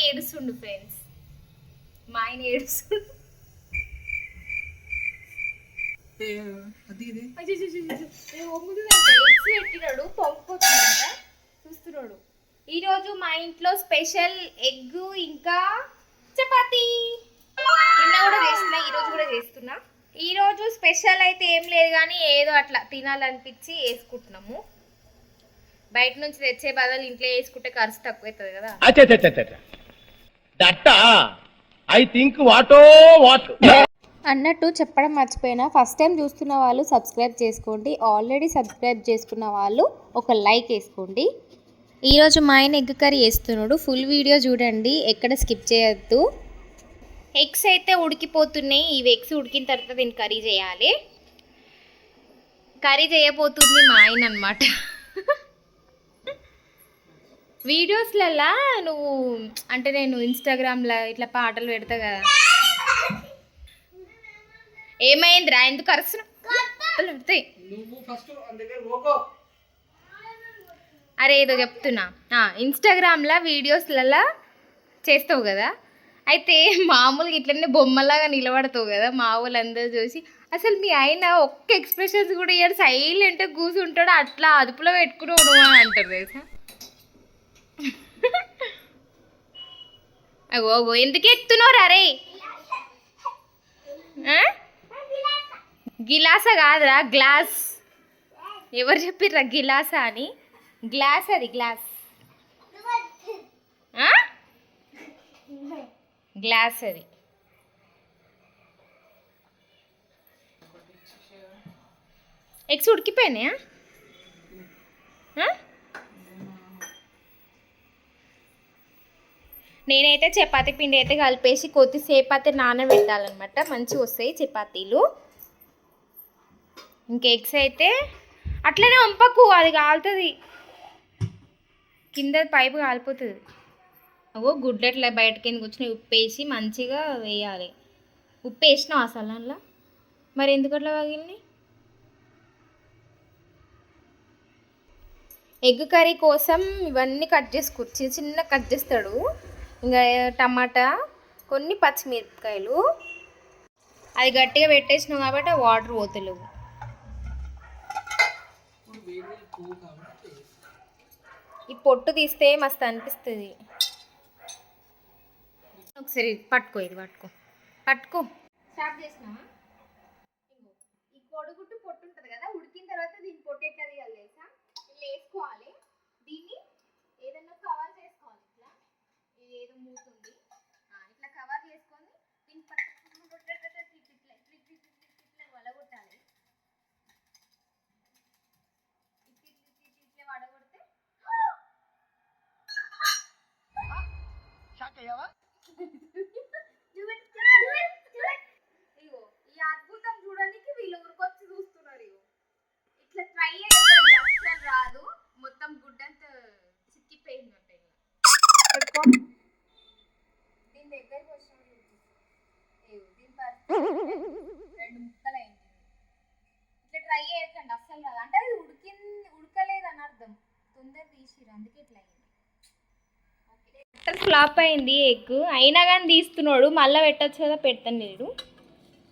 ఏడుస్తుండు friends, మా ఆయన ఏడుస్తుండు. పెట్టినాడు పొంగిపోతుందంట, చూస్తున్నాడు. ఈరోజు మా ఇంట్లో స్పెషల్ ఎగ్ ఇంకా చపాతీ. నిన్న కూడా చేస్తున్నా, ఈరోజు కూడా చేస్తున్నా. ఈరోజు స్పెషల్ అయితే ఏం లేదు కానీ ఏదో అట్లా తినాలనిపించి వేసుకుంటున్నాము. బయట నుంచి తెచ్చే బదులు ఇంట్లో వేసుకుంటే ఖర్చు తక్కువ అవుతుంది కదా. అన్నట్టు చెప్పడం మర్చిపోయినా, ఫస్ట్ టైం చూస్తున్న వాళ్ళు సబ్స్క్రైబ్ చేసుకోండి, ఆల్రెడీ సబ్స్క్రైబ్ చేసుకున్న వాళ్ళు ఒక లైక్ వేసుకోండి. ఈరోజు మా ఆయన ఎగ్ కర్రీ వేస్తున్నాడు, ఫుల్ వీడియో చూడండి, ఎక్కడ స్కిప్ చేయొద్దు. ఎగ్స్ అయితే ఉడికిపోతున్నాయి. ఇవి ఎగ్స్ ఉడికిన తర్వాత దీన్ని కర్రీ చేయాలి. కర్రీ చేయబోతుంది మా ఆయన అన్నమాట. వీడియోస్లలా నువ్వు అంటే నేను ఇన్స్టాగ్రామ్లో ఇట్లా పాటలు పెడతా కదా. ఏమైందిరా, ఎందుకు అరుస్తున్నావు? అరే ఏదో చెప్తున్నా. ఇన్స్టాగ్రామ్లో వీడియోస్లలో చేస్తావు కదా, అయితే మామూలుగా ఇట్లనే బొమ్మలాగా నిలబడతావు కదా. మా వాళ్ళందరూ చూసి అసలు మీ ఆయన ఒక్క ఎక్స్ప్రెషన్స్ కూడా ఇయ్యాడు, సైలెంట్గా కూర్చుంటాడు, అట్లా అదుపులో పెట్టుకున్నావు నువ్వు అని అంటారు తెలుసా. అగో ఎందుకు ఎత్తున్నారు? అరే గిలాసా కాదురా, గ్లాస్. ఎవరు చెప్పిర్రా గిలాసా అని? గ్లాస్, అది గ్లాస్, గ్లాస్ అది. ఎగ్స్ ఉడికిపోయినాయా? నేనైతే చపాతీ పిండి అయితే కలిపేసి కొద్దిసేపు అయితే నానబెట్టాలన్నమాట, మంచిగా వస్తాయి చపాతీలు. ఇంకా ఎగ్స్ అయితే అట్లనే వంపకు, అది కాలుతుంది కింద, పైపు కాలిపోతుంది. అగో గుడ్లు అట్లా బయటకి కూర్చొని ఉప్పు వేసి మంచిగా వేయాలి. ఉప్పు వేసినావు అసలు అందులో? మరి ఎందుకు అట్లా పగిలినాయి? ఎగ్ కర్రీ కోసం ఇవన్నీ కట్ చేసుకోవచ్చు, చిన్న కట్ చేస్తాడు. ఇంకా టమాటా, కొన్ని పచ్చిమిరపకాయలు. అది గట్టిగా పెట్టేసినావు కాబట్టి వాటర్ పోతలేవు. ఈ పొట్టు తీస్తే మస్తు అనిపిస్తుంది. ఒకసారి పట్టుకో, ఇది పట్టుకో, పట్టుకో. స్టార్ట్ చేసినావా? ఈ కొడుగుట్టు పొట్టు ఉంటుంది కదా, ఉడికిన తర్వాత దీన్ని పొట్టు ఎట్లా తీయాలి తెలుసా? ఇట్లా వేసుకోవాలి, దీన్ని ఏదన్నా కవర్ చేసుకోవాలి. ఇట్లా ఇది ఏదో మూతుంది, ఇట్లా కవర్ చేసుకొని దీన్ని ఇట్లా వడగొట్టాలి. ఇట్లా వడగొడితే ఇగో ఈ అద్భుతం చూడడానికి వీళ్ళు ఊరికొచ్చి చూస్తున్నారు. ఇగో ఇట్లా ట్రై చేయండి, అస్సలు రాదు, మొత్తం గుడ్డంతా చిక్కిపోయిందంట. దీని దగ్గరికి వచ్చిన దీని రెండు ముక్కలు అయింది. ఇట్లా ట్రై చేయకండి, అస్సలు రాదు. అంటే అది ఉడకలేదు అని అర్థం, తొందర తీసిరు, అందుకే ఇట్లా అయింది. ఫ్లాప్ అయింది ఎగ్, అయినా కానీ తీస్తున్నాడు. మళ్ళీ పెట్టచ్చు కదా, పెడతాను లేడు.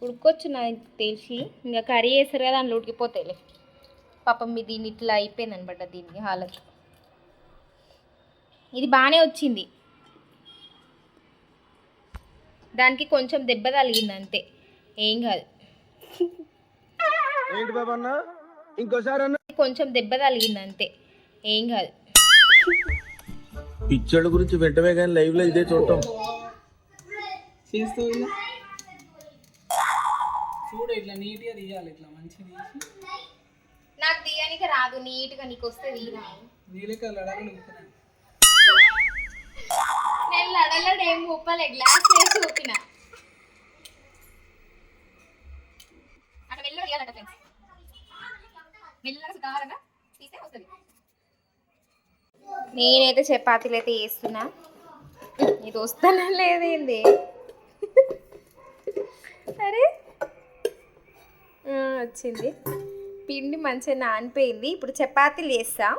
ఉడకొచ్చు నాకు తెలిసి, ఇంకా కర్రీ వేస్తారు కదా అందులో ఉడికిపోతాయిలే. పాపం మీ దీన్ని ఇట్లా అయిపోయింది అనమాట, దీన్ని హాలత్. ఇది బాగానే వచ్చింది, దానికి కొంచెం దెబ్బ తగిలింది అంతే, ఏం కాదు. కొంచెం దెబ్బ తగిలింది అంతే, ఏం కాదు. పిక్చర్ల గురించి వెంటనే కానీ లైవ్ లో ఇదే చూడటం చూడు, ఇట్లా నీట్గా తీయాలి, ఇట్లా మంచిగా తీసి. నాకు తీయడానికి రాదు, నీట్గా నీకు వస్తే తీరాదు. నీళ్ళకి లడగలు నేను లడలడు ఏం ఊపలే, గ్లాస్ వేసి ఊపిన. అక్కడ మెల్లగా తీయాలంట ఫ్రెండ్స్, మెల్లగా సుతారంగా తీస్తే వస్తుంది. నేనైతే చపాతీలు అయితే వేస్తున్నా, ఇది వస్తానా లేదేంది. సరే వచ్చింది. పిండి మంచిగా నానిపోయింది. ఇప్పుడు చపాతీలు వేస్తా.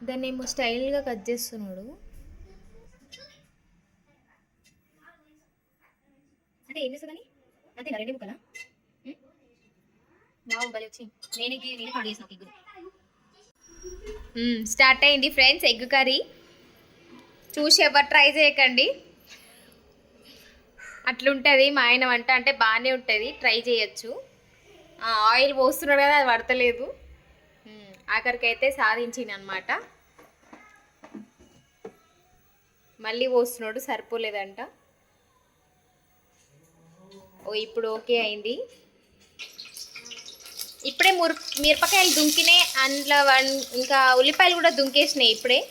దాన్ని ఏమో స్టైల్గా కట్ చేస్తున్నాడు. అంటే ఏం చేస్తుందని అంతే రెండు ముక్కలా బాగు బలి వచ్చి నేను కట్ చేసిన ఎగ్. స్టార్ట్ అయింది ఫ్రెండ్స్ ఎగ్ కర్రీ. చూసి ఎవరు ట్రై చేయకండి, అట్లుంటుంది మా ఆయన వంట. అంటే బాగానే ఉంటుంది, ట్రై చేయొచ్చు. ఆయిల్ పోస్తున్నాడు కదా, అది పడతలేదు. ఆఖరికి అయితే సాధించింది అనమాట. మళ్ళీ పోస్తున్నాడు, సరిపోలేదంట. ఓ ఇప్పుడు ఓకే అయింది. ఇప్పుడే మిరపకాయలు దుంకినాయి, అందులో ఇంకా ఉల్లిపాయలు కూడా దుంకేసినాయి ఇప్పుడే.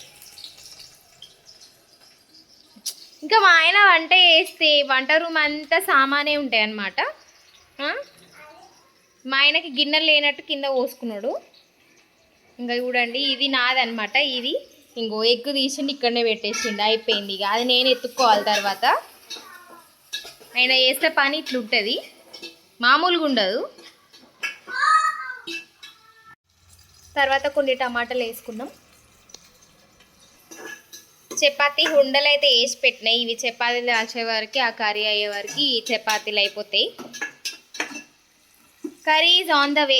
ఇంకా మా ఆయన వంట చేస్తే వంట రూమ్ అంతా సామానే ఉంటాయి అన్నమాట. మా ఆయనకి గిన్నెలు లేనట్టు కింద పోసుకున్నాడు. ఇంకా చూడండి ఇది నాదనమాట. ఇది ఇంకో ఎగ్ తీసిండి ఇక్కడనే పెట్టేసిండు, అయిపోయింది. ఇక అది నేను ఎత్తుక్కోవాలి తర్వాత. ఆయన చేసే పని ఇట్లుంటుంది, మామూలుగా ఉండదు. తర్వాత కొన్ని టమాటాలు వేసుకున్నాం. చపాతీ ఉండలు అయితే వేసి పెట్టినాయి. ఇవి చపాతీలు వచ్చే వరకు, ఆ కర్రీ అయ్యే వరకు ఈ చపాతీలు అయిపోతాయి. Curry is on the way.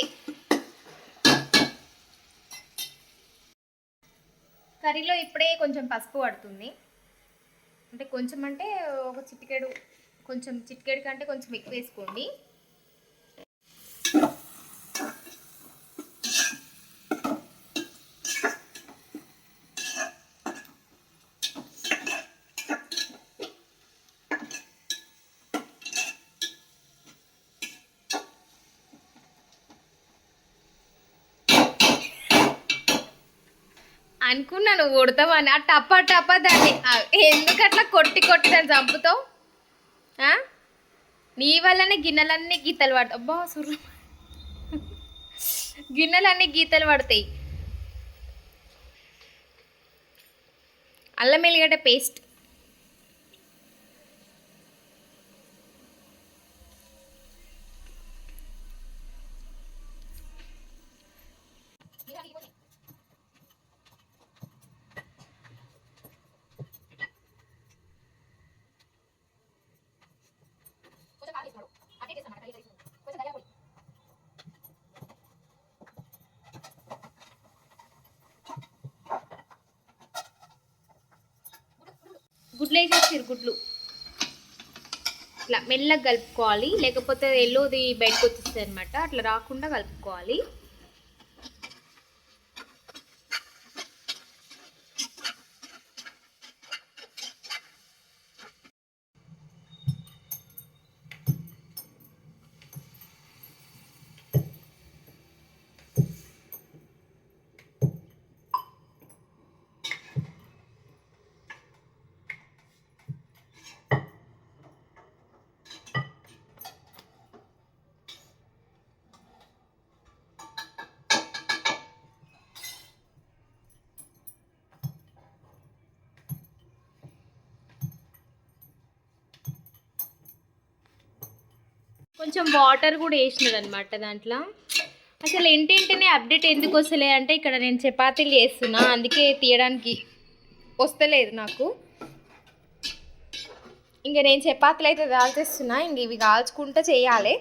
కర్రీలో ఇప్పుడే కొంచెం పసుపు పడుతుంది. అంటే కొంచెం అంటే ఒక చిటికెడు, కొంచెం చిటికెడు కంటే కొంచెం ఎక్కువ వేసుకోండి. అనుకున్నాను కొడతామని, ఆ టప్ప టప్ప దాన్ని ఎందుకు అట్లా కొట్టి కొట్టి దాన్ని చంపుతావు? నీ వల్లనే గిన్నెలన్నీ గీతలు పడతాయి. అబ్బా సుర్రు, గిన్నెలన్నీ గీతలు పడతాయి. అల్లం ఎల్లిగడ్డ పేస్ట్, గుడ్లు వేసేసారు. గుడ్లు ఇట్లా మెల్లగా కలుపుకోవాలి, లేకపోతే ఎల్లోది బయటకు వచ్చేస్తుంది అనమాట. అట్లా రాకుండా కలుపుకోవాలి. కొంచెం వాటర్ కూడా వేసినది అనమాట దాంట్లో. అసలు ఏంటంటేనే అప్డేట్ ఎందుకు వస్తలే అంటే ఇక్కడ నేను చపాతీలు చేస్తున్నా, అందుకే తీయడానికి వస్తలేదు నాకు. ఇంక నేను చపాతీలు అయితే కాల్చేస్తున్నా, ఇంక ఇవి కాల్చుకుంటూ చేయాలి.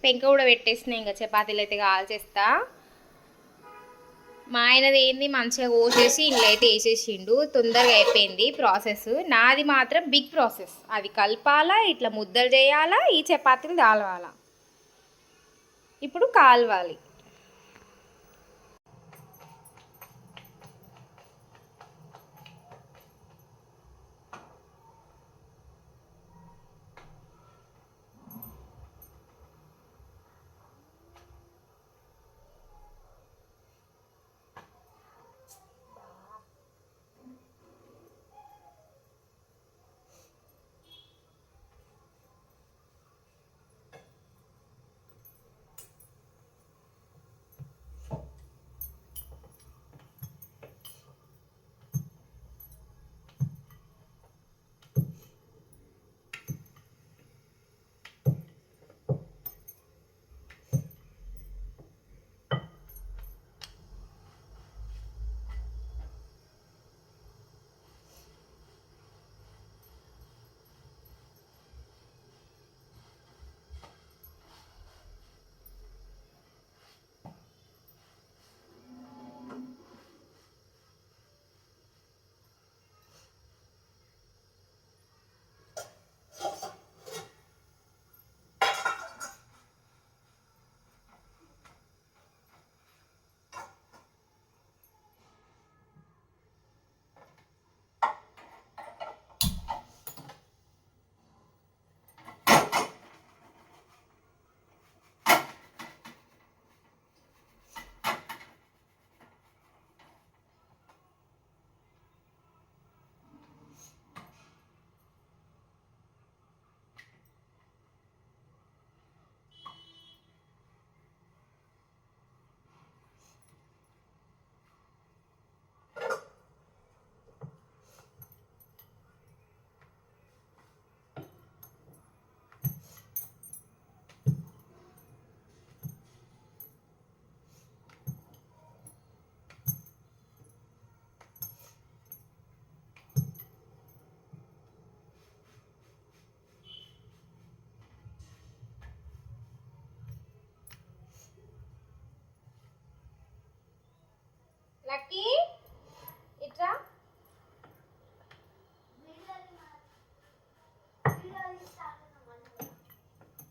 పెంక కూడా పెట్టేసిన, ఇంకా చపాతీలు అయితే కాల్చేస్తా. మా ఆయనది ఏంది మంచిగా కోసేసి ఇంట్లో అయితే వేసేసిండు, తొందరగా అయిపోయింది ప్రాసెస్. నాది మాత్రం బిగ్ ప్రాసెస్. అది కలపాలా, ఇట్లా ముద్దలు చేయాలా, ఈ చపాతీలు తాలవాలా, ఇప్పుడు కాలవాలి.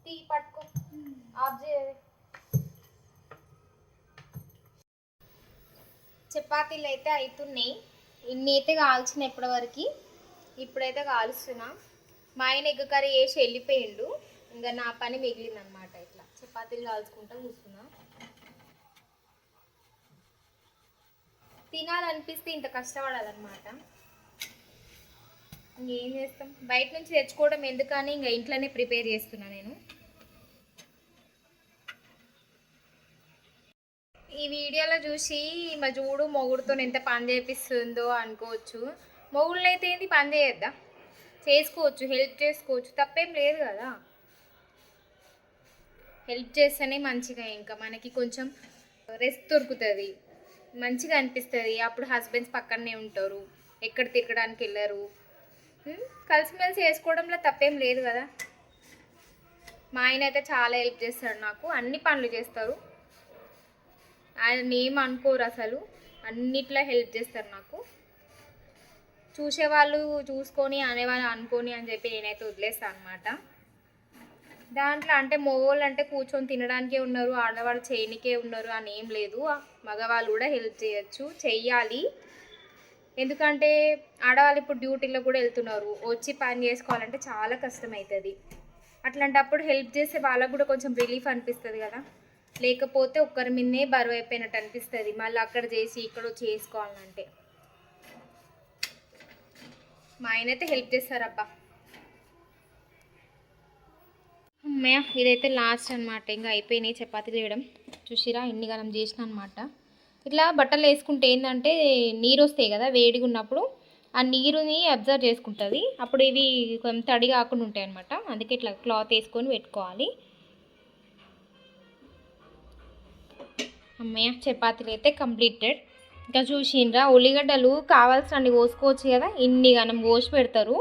తీ పట్టుకో ఆఫ్ చేయాలి. చపాతీలు అయితే అవుతున్నాయి. ఇన్ని అయితే కాల్చిన ఇప్పటివరకు. ఇప్పుడైతే కాలుస్తున్నా. మా ఆయన ఎగ్ కర్రీ వేసి వెళ్ళిపోయిండు. ఇంకా నా పని మిగిలిందనమాట. ఇట్లా చపాతీలు కాల్చుకుంటా కూర్చున్నా. తినాలనిపిస్తే ఇంత కష్టపడాలన్నమాట. ఇంకేం చేస్తాం, బయట నుంచి తెచ్చుకోవడం ఎందుకని ఇంకా ఇంట్లోనే ప్రిపేర్ చేస్తున్నా నేను. ఈ వీడియోలో చూసి మా చూడు మొగుడుతో ఎంత పని చేపిస్తుందో అనుకోవచ్చు. మొగుళ్ళు అయితే ఏంటి పని చేయొద్దా? చేసుకోవచ్చు, హెల్ప్ చేసుకోవచ్చు, తప్పేం లేదు కదా. హెల్ప్ చేస్తేనే మంచిగా ఇంకా మనకి కొంచెం రెస్ట్ దొరుకుతుంది, మంచిగా అనిపిస్తుంది. అప్పుడు హస్బెండ్స్ పక్కనే ఉంటారు, ఎక్కడ తిరగడానికి వెళ్ళరు. కలిసిమెలిసి చేసుకోవడంలో తప్పేం లేదు కదా. మా ఆయన అయితే చాలా హెల్ప్ చేస్తాడు నాకు, అన్ని పనులు చేస్తారు. ఆయన ఏం అనుకోరు అసలు, అన్నిట్లో హెల్ప్ చేస్తారు నాకు. చూసేవాళ్ళు చూసుకొని అనేవాళ్ళు అనుకొని అని చెప్పి నేనైతే వదిలేస్తాను అనమాట. దాంట్లో అంటే మగవాళ్ళు అంటే కూర్చొని తినడానికే ఉన్నారు, ఆడవాళ్ళు చేయనికే ఉన్నారు అని ఏం లేదు. మగవాళ్ళు కూడా హెల్ప్ చేయొచ్చు, చెయ్యాలి. ఎందుకంటే ఆడవాళ్ళు ఇప్పుడు డ్యూటీలో కూడా వెళ్తున్నారు, వచ్చి పని చేసుకోవాలంటే చాలా కష్టమవుతుంది. అట్లాంటప్పుడు హెల్ప్ చేస్తే వాళ్ళకు కూడా కొంచెం రిలీఫ్ అనిపిస్తుంది కదా. లేకపోతే ఒక్కరి మీదనే బరువు అయిపోయినట్టు అనిపిస్తుంది, మళ్ళీ అక్కడ చేసి ఇక్కడ చేసుకోవాలంటే. మా ఆయన అయితే హెల్ప్ చేస్తారబ్బా. అమ్మయ్య, ఇదైతే లాస్ట్ అనమాట. ఇంకా అయిపోయినాయి చపాతీలు వేయడం. చూసిరా ఎన్ని గనం చేసిన అనమాట. ఇట్లా బట్టలు వేసుకుంటే ఏంటంటే నీరు వస్తాయి కదా, వేడిగా ఉన్నప్పుడు ఆ నీరుని అబ్జర్వ్ చేసుకుంటుంది. అప్పుడు ఇవి కొంచెం తడి కాకుండా ఉంటాయి అనమాట. అందుకే ఇట్లా క్లాత్ వేసుకొని పెట్టుకోవాలి. అమ్మయ్య, చపాతీలు అయితే కంప్లీటెడ్. ఇంకా చూసిండ్రా, ఉల్లిగడ్డలు కావాల్సినన్ని కోసుకోవచ్చు కదా, ఇన్ని గనం కోసి పెడతారు.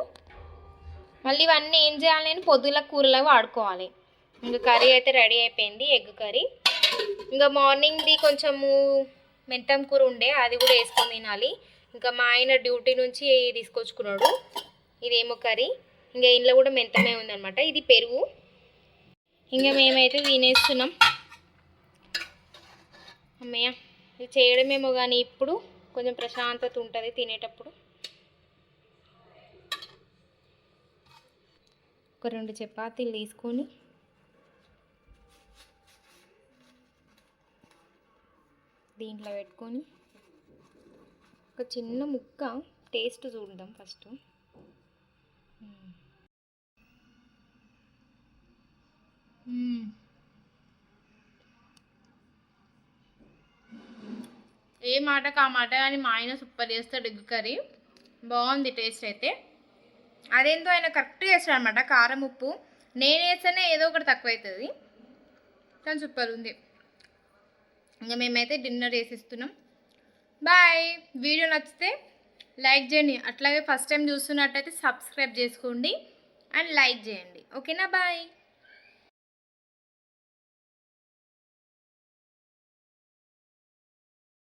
మళ్ళీ ఇవన్నీ ఏం చేయాలి, నేను పొద్దుల కూరలో వాడుకోవాలి. ఇంకా కర్రీ అయితే రెడీ అయిపోయింది, ఎగ్ కర్రీ. ఇంకా మార్నింగ్ది కొంచెము మెంతం కూర ఉండే, అది కూడా వేసుకొని తినాలి. ఇంకా మా ఆయన డ్యూటీ నుంచి తీసుకొచ్చుకున్నాడు. ఇదేమో కర్రీ. ఇంకా ఇంట్లో కూడా మెంతమే ఉందన్నమాట. ఇది పెరుగు. ఇంకా మేమైతే తినేస్తున్నాం. అమ్మయ్య, ఇది చేయడమేమో కానీ ఇప్పుడు కొంచెం ప్రశాంతత ఉంటుంది తినేటప్పుడు. ఒక 2 చపాతీలు తీసుకొని దీంట్లో పెట్టుకొని ఒక చిన్న ముక్క టేస్ట్ చూద్దాం ఫస్ట్. ఏ మాట కా మాట కానీ మా ఆయన సూపర్ చేస్తాడు ఎగ్ కర్రీ. బాగుంది టేస్ట్ అయితే. అదేంటో ఆయన కరెక్ట్గా చేస్తాడు అనమాట. కారం ఉప్పు నేను వేస్తేనే ఏదో ఒకటి తక్కువ అవుతుంది, కానీ సూపర్ ఉంది. ఇంకా మేమైతే డిన్నర్ చేసిస్తున్నాం. బాయ్. వీడియో నచ్చితే లైక్ చేయండి, అట్లాగే ఫస్ట్ టైం చూస్తున్నట్టయితే సబ్స్క్రైబ్ చేసుకోండి అండ్ లైక్ చేయండి. ఓకేనా? బాయ్.